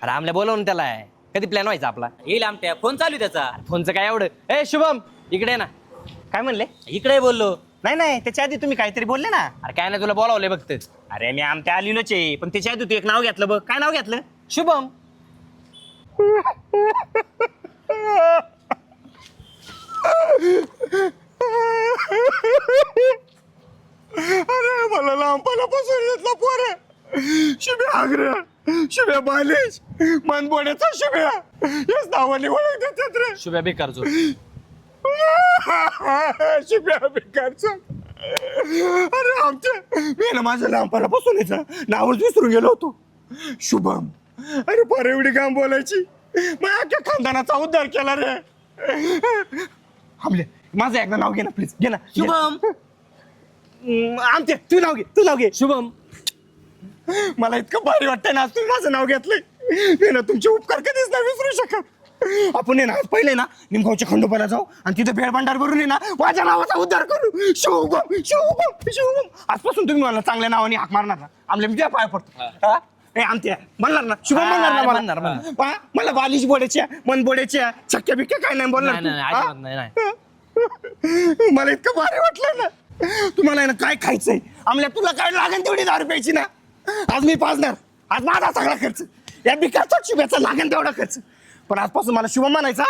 अरे आमल्या बोलवून त्याला कधी प्लॅन व्हायचा आपला? येईल आमट्या फोन चालू आहे त्याचा. फोनचं काय एवढं? ए शुभम इकडे ये ना. काय म्हणले? इकडे बोललो. नाही त्याच्या आधी तुम्ही काहीतरी बोलले ना. अरे काय नाही, तुला बोलावलंय बघत. अरे मी आमच्या आलेलोच आहे, पण त्याच्या आधी तू एक नाव घेतलं बघ. काय नाव घेतलं? शुभम. अरे मला लहानपणापासून घेतला पोर. शुभ्या आग्र्या, शुभ्या बालेश, मनबोड्याचा शुभ्या, याच नावाने ओळख देतात रे. शुभ्या बेकार जो. शुभ्या बेकारचा. अरे आमच्या मी ना माझ्या लहानपणापासून याचं नावच विसरून गेलो होतो. शुभम. अरे फार एवढी काम बोलायची, मग अख्ख्या खानदानाचा उद्धार केला रे. हमले माझं एकदा नाव घे ना प्लीज, घे ना. शुभम. आमचे तू नाव घे. शुभम. मला इतकं भारी वाटतंय ना, तुम्ही माझं नाव घेतलंय. मी ना तुमचे उपकार कधीच नाही विसरू शकत. आपण आहे ना आज पहिले ना निमगावच्या खंडोबाला जाऊ आणि तिथे भेळ भांडार भरून आहे ना माझ्या नावाचा उद्धार करू. शुभम शुभम शुभम. आजपासून तुम्ही मला चांगल्या नावाने हाक मारणार ना, आमल्या मी पाय पडतो. हा? ए आमच्या म्हणणार ना शुभम, म्हणणार ना मला. पहा, मला बालिश बोड्याच्या, मन बोड्याच्या, छक्क्या बिक्क्या काय नाही बोलणार नाही, तू. अजिबात नाही, हा? मला इतकं भारी वाटलं ना. तुम्हाला आहे ना काय खायचंय, आमल्या तुला काय लागेल तेवढी दारू प्यायची ना. आज मी पाजणार, आज माझा सगळा खर्च. या बिकारचा शुभ्याचा लागेल तेवढा खर्च. पण आजपासून मला शुभम म्हणायचा.